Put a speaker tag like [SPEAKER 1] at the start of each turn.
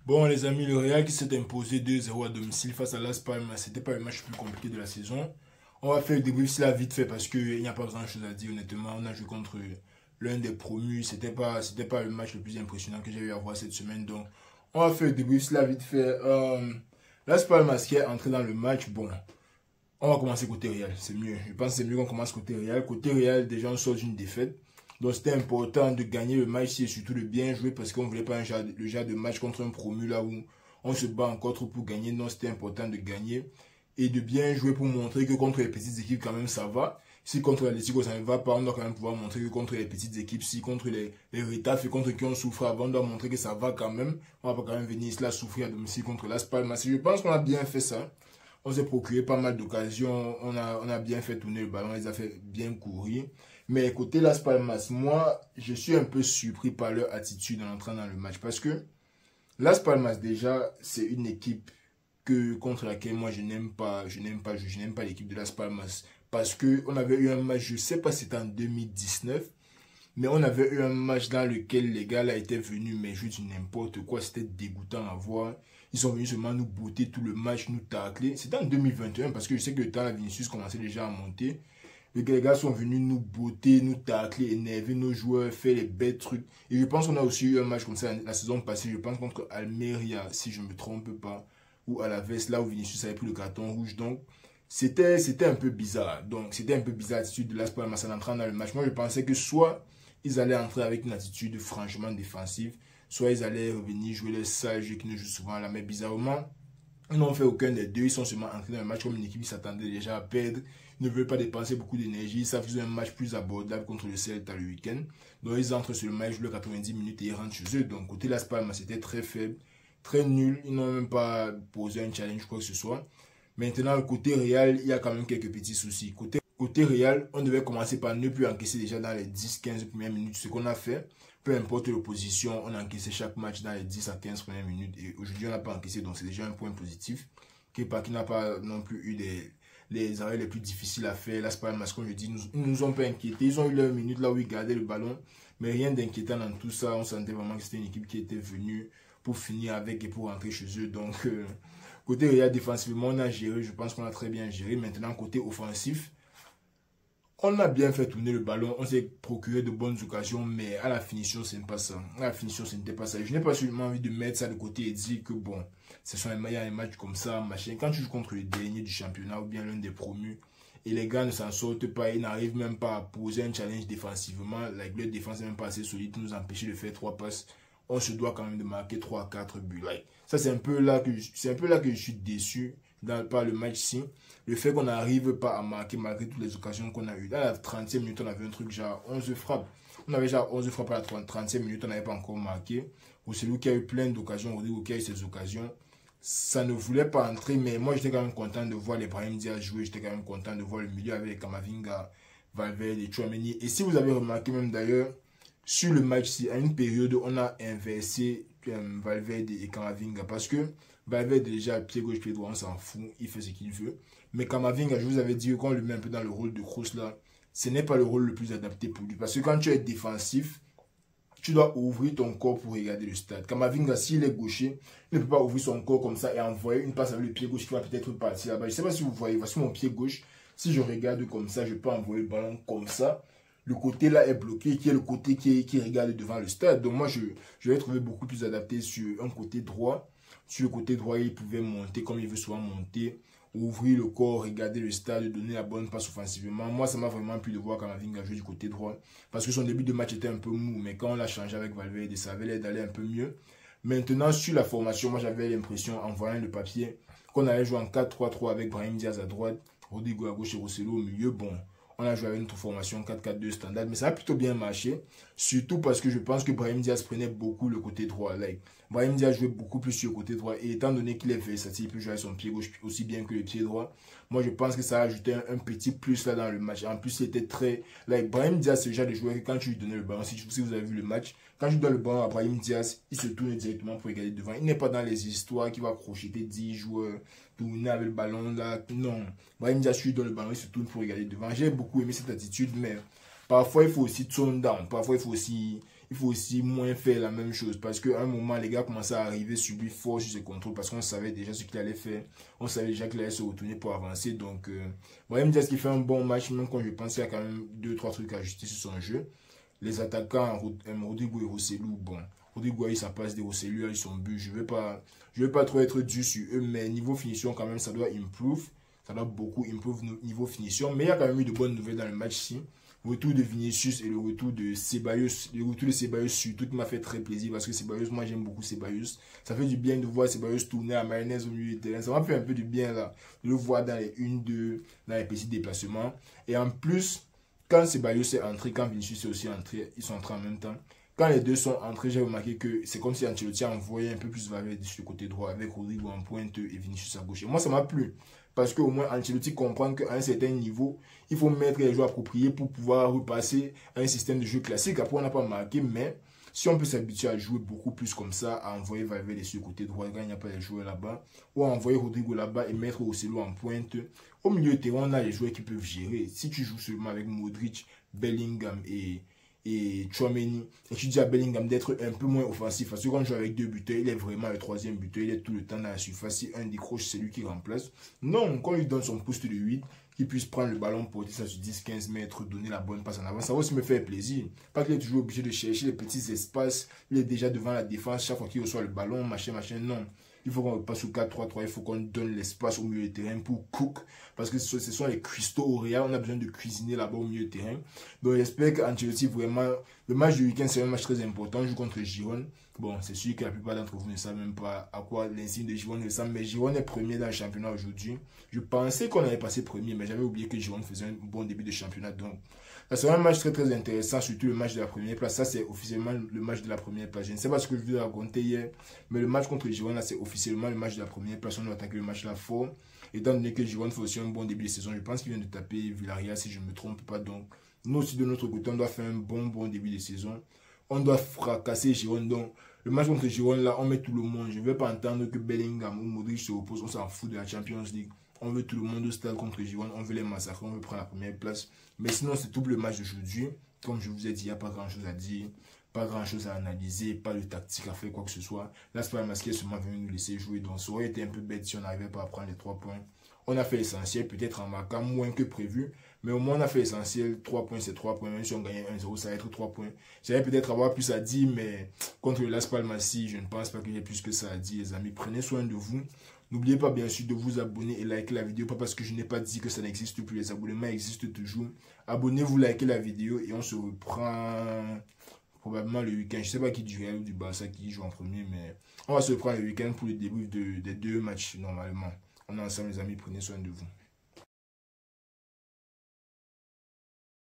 [SPEAKER 1] Bon, les amis, le Real qui s'est imposé 2-0 à domicile face à Las Palmas, c'était pas le match le plus compliqué de la saison. On va faire le débrief cela vite fait parce qu'il n'y a pas grand chose à dire, honnêtement. On a joué contre l'un des promus. C'était pas le match le plus impressionnant que j'ai eu à voir cette semaine. Donc, on va faire le débrief cela vite fait. Las Palmas qui est entré dans le match, bon, on va commencer côté Real, c'est mieux. Je pense que c'est mieux qu'on commence côté Real. Côté Real, déjà, on sort d'une défaite. Donc, c'était important de gagner le match et surtout de bien jouer parce qu'on ne voulait pas le genre de match contre un promu là où on se bat encore trop pour gagner. Non, c'était important de gagner et de bien jouer pour montrer que contre les petites équipes, quand même, ça va. Si contre l'Atlético, ça ne va pas, on doit quand même pouvoir montrer que contre les petites équipes, si contre les Retaf et contre qui on souffre avant, on doit montrer que ça va quand même. On va pas quand même venir ici là souffrir à domicile contre Las Palmas. Je pense qu'on a bien fait ça. On s'est procuré pas mal d'occasions. On a bien fait tourner le ballon. On les a fait bien courir. Mais côté Las Palmas, moi, je suis un peu surpris par leur attitude en entrant dans le match. Parce que Las Palmas, déjà, c'est une équipe contre laquelle moi, je n'aime pas l'équipe de Las Palmas. Parce qu'on avait eu un match, je ne sais pas si c'était en 2019, mais on avait eu un match dans lequel les gars là étaient venus, mais juste n'importe quoi. C'était dégoûtant à voir. Ils sont venus seulement nous botter tout le match, nous tacler. C'était en 2021 parce que je sais que le temps, la Vinicius commençait déjà à monter. Les gars sont venus nous botter, nous tacler, énerver nos joueurs, faire les bêtes trucs. Et je pense qu'on a aussi eu un match comme ça la saison passée, je pense contre Almeria, si je ne me trompe pas, ou à la veste, là où Vinicius avait pris le carton rouge. Donc, c'était un peu bizarre. Donc, c'était un peu bizarre l'attitude de Las Palmas en entrant dans le match. Moi, je pensais que soit ils allaient entrer avec une attitude franchement défensive, soit ils allaient revenir jouer les sales jeux qui nous jouent souvent là. Mais bizarrement, ils n'ont fait aucun des deux. Ils sont seulement entrés dans le match comme une équipe qui s'attendait déjà à perdre. Ils ne veulent pas dépenser beaucoup d'énergie. Ils savent qu'ils ont un match plus abordable contre le Celta le week-end. Donc ils entrent sur le match, jouent 90 minutes et ils rentrent chez eux. Donc côté Las Palmas, c'était très faible, très nul. Ils n'ont même pas posé un challenge quoi que ce soit. Maintenant, côté Real, il y a quand même quelques petits soucis. Côté Real, on devait commencer par ne plus encaisser déjà dans les 10-15 premières minutes. Ce qu'on a fait, peu importe l'opposition, on a encaissé chaque match dans les 10 à 15 premières minutes. Et aujourd'hui, on n'a pas encaissé, donc c'est déjà un point positif. Qui n'a pas non plus eu les arrêts les plus difficiles à faire. Las Palmas, comme je dis, ils nous ont pas inquiétés. Ils ont eu leur minute là où ils gardaient le ballon. Mais rien d'inquiétant dans tout ça. On sentait vraiment que c'était une équipe qui était venue pour finir avec et pour rentrer chez eux. Donc, côté Real, défensivement, on a géré. Je pense qu'on a très bien géré. Maintenant, côté offensif, on a bien fait tourner le ballon, on s'est procuré de bonnes occasions, mais à la finition, ce n'est pas ça. À la finition, ce n'était pas ça. Je n'ai pas seulement envie de mettre ça de côté et dire que bon, ce sont les matchs comme ça, machin. Quand tu joues contre le dernier du championnat ou bien l'un des promus, et les gars ne s'en sortent pas, ils n'arrivent même pas à poser un challenge défensivement, la défense n'est même pas assez solide pour nous empêcher de faire 3 passes. On se doit quand même de marquer 3 à 4 buts. Ça, c'est un peu là que je suis déçu par le match-ci. Le fait qu'on n'arrive pas à marquer malgré toutes les occasions qu'on a eues. Là, à la 30e minute, on avait un truc genre 11 frappes. On avait genre 11 frappes à la 30e minute, on n'avait pas encore marqué. Ou celui qui a eu plein d'occasions, Rodrigo qui a eu ses occasions. Ça ne voulait pas entrer, mais moi j'étais quand même content de voir les Brahim Diaz jouer. J'étais quand même content de voir le milieu avec Camavinga, Valverde et Tchouaméni. Et si vous avez remarqué même d'ailleurs, sur le match-ci, à une période, on a inversé Valverde et Camavinga parce que Valverde déjà pied gauche, pied droit, on s'en fout, il fait ce qu'il veut. Mais Camavinga, je vous avais dit qu'on le met un peu dans le rôle de Kroos là, ce n'est pas le rôle le plus adapté pour lui. Parce que quand tu es défensif, tu dois ouvrir ton corps pour regarder le stade. Camavinga, s'il est gaucher, il ne peut pas ouvrir son corps comme ça et envoyer une passe avec le pied gauche qui va peut-être partir là-bas. Je ne sais pas si vous voyez, voici mon pied gauche. Si je regarde comme ça, je peux envoyer le ballon comme ça. Le côté là est bloqué, qui est le côté qui regarde devant le stade. Donc moi, je vais trouver beaucoup plus adapté sur un côté droit. Sur le côté droit, il pouvait monter comme il veut souvent monter, ouvrir le corps, regarder le stade, donner la bonne passe offensivement. Moi, ça m'a vraiment plu de voir Camavinga jouer du côté droit. Parce que son début de match était un peu mou, mais quand on l'a changé avec Valverde, ça avait l'air d'aller un peu mieux. Maintenant, sur la formation, moi j'avais l'impression, en voyant le papier, qu'on allait jouer en 4-3-3 avec Brahim Diaz à droite, Rodrigo à gauche et Rosselló au milieu. Bon, on a joué avec notre formation 4-4-2 standard, mais ça a plutôt bien marché. Surtout parce que je pense que Brahim Diaz prenait beaucoup le côté droit. Brahim Diaz jouait beaucoup plus sur le côté droit. Et étant donné qu'il est versatile, il peut jouer avec son pied gauche aussi bien que le pied droit. Moi, je pense que ça a ajouté un petit plus là dans le match. En plus, c'était très... Brahim Diaz, c'est le genre de joueur que quand tu lui donnais le ballon, si vous avez vu le match, quand tu donnes le ballon à Brahim Diaz, il se tourne directement pour regarder devant. Il n'est pas dans les histoires qui va crocheter 10 joueurs, tourner avec le ballon là. Non. Brahim Diaz, tu lui donnes le ballon, il se tourne pour regarder devant. J'ai beaucoup aimé cette attitude, mais parfois, il faut aussi tone down. Parfois, il faut il faut aussi moins faire la même chose. Parce qu'à un moment, les gars commençaient à arriver sur lui fort sur ses contrôles parce qu'on savait déjà ce qu'il allait faire. On savait déjà qu'il allait se retourner pour avancer. Donc, moi, me dire qu'il fait un bon match, même quand je pense qu'il y a quand même 2-3 trucs à ajuster sur son jeu. Les attaquants, Rodrigo et Rossellou, bon, Rodrigo a eu sa passe, des Rossellou a eu son but. Je vais pas trop être dur sur eux, mais niveau finition, quand même, ça doit improve. Ça doit beaucoup improve niveau finition. Mais il y a quand même eu de bonnes nouvelles dans le match-ci. Le retour de Vinicius et le retour de Ceballos. Le retour de Ceballos surtout qui m'a fait très plaisir parce que Ceballos, moi j'aime beaucoup Ceballos. Ça fait du bien de voir Ceballos tourner à mayonnaise au milieu du terrain. Ça m'a fait un peu du bien là. De le voir dans les 1-2, dans les petits déplacements. Et en plus, quand Ceballos est entré, quand Vinicius est aussi entré, ils sont entrés en même temps. Quand les deux sont entrés, j'ai remarqué que c'est comme si Ancelotti a envoyé un peu plus Valverde sur le côté droit avec Rodrigo en pointe et Vinicius à gauche. Et moi, ça m'a plu. Parce qu'au moins, Ancelotti comprend qu'à un certain niveau, il faut mettre les joueurs appropriés pour pouvoir repasser à un système de jeu classique. Après, on n'a pas marqué, mais si on peut s'habituer à jouer beaucoup plus comme ça, à envoyer Valverde sur le côté droit quand il n'y a pas les joueurs là-bas, ou à envoyer Rodrigo là-bas et mettre Rosselló en pointe, au milieu de terrain, on a les joueurs qui peuvent gérer. Si tu joues seulement avec Modric, Bellingham et Tchouaméni, et tu dis à Bellingham d'être un peu moins offensif, parce que quand on joue avec deux buteurs, il est vraiment le troisième buteur, il est tout le temps dans la surface, si un décroche, c'est lui qui remplace. Non, quand il lui donne son poste de 8, qu'il puisse prendre le ballon, porter ça sur 10-15 mètres, donner la bonne passe en avant, ça va aussi me faire plaisir. Pas qu'il est toujours obligé de chercher les petits espaces, il est déjà devant la défense, chaque fois qu'il reçoit le ballon, machin, non. Il faut qu'on passe au 4-3-3, il faut qu'on donne l'espace au milieu de terrain pour cook. Parce que ce sont les cristaux auréats, on a besoin de cuisiner là-bas au milieu de terrain. Donc j'espère qu'Ancelotti vraiment, le match du week-end c'est un match très important, on joue contre Girone. Bon, c'est sûr que la plupart d'entre vous ne savent même pas à quoi l'insigne de Girone ressemble, mais Girone est premier dans le championnat aujourd'hui. Je pensais qu'on allait passer premier, mais j'avais oublié que Girone faisait un bon début de championnat. Donc, ça sera un match très très intéressant, surtout le match de la première place. Ça, c'est officiellement le match de la première place. Je ne sais pas ce que je vous ai raconté hier, mais le match contre Girone, là, c'est officiellement le match de la première place. On doit attaquer le match là fort. Étant donné que Girone fait aussi un bon début de saison, je pense qu'il vient de taper Villarreal, si je ne me trompe pas. Donc, nous aussi, de notre côté, on doit faire un bon début de saison. On doit fracasser Girone. Donc, le match contre Girone, là, on met tout le monde. Je ne vais pas entendre que Bellingham ou Modric se reposent. On s'en fout de la Champions League. On veut tout le monde au stade contre Girone. On veut les massacrer. On veut prendre la première place. Mais sinon, c'est tout le match d'aujourd'hui. Comme je vous ai dit, il n'y a pas grand-chose à dire. Pas grand-chose à analyser. Pas de tactique à faire, quoi que ce soit. Là, c'est pas le masqué seulement venu nous laisser jouer. Donc, ça aurait été un peu bête si on n'arrivait pas à prendre les 3 points. On a fait l'essentiel, peut-être en marquant moins que prévu. Mais au moins, on a fait l'essentiel. 3 points, c'est 3 points. Même si on gagnait 1-0, ça va être 3 points. J'allais peut-être avoir plus à dire, mais contre le Las Palmas, je ne pense pas qu'il y ait plus que ça à dire, les amis. Prenez soin de vous. N'oubliez pas, bien sûr, de vous abonner et liker la vidéo. Pas parce que je n'ai pas dit que ça n'existe plus. Les abonnements existent toujours. Abonnez-vous, likez la vidéo et on se reprend probablement le week-end. Je ne sais pas qui du Real ou du Barça qui joue en premier, mais on va se reprendre le week-end pour le début des 2 matchs, normalement. On est ensemble, les amis. Prenez soin de vous.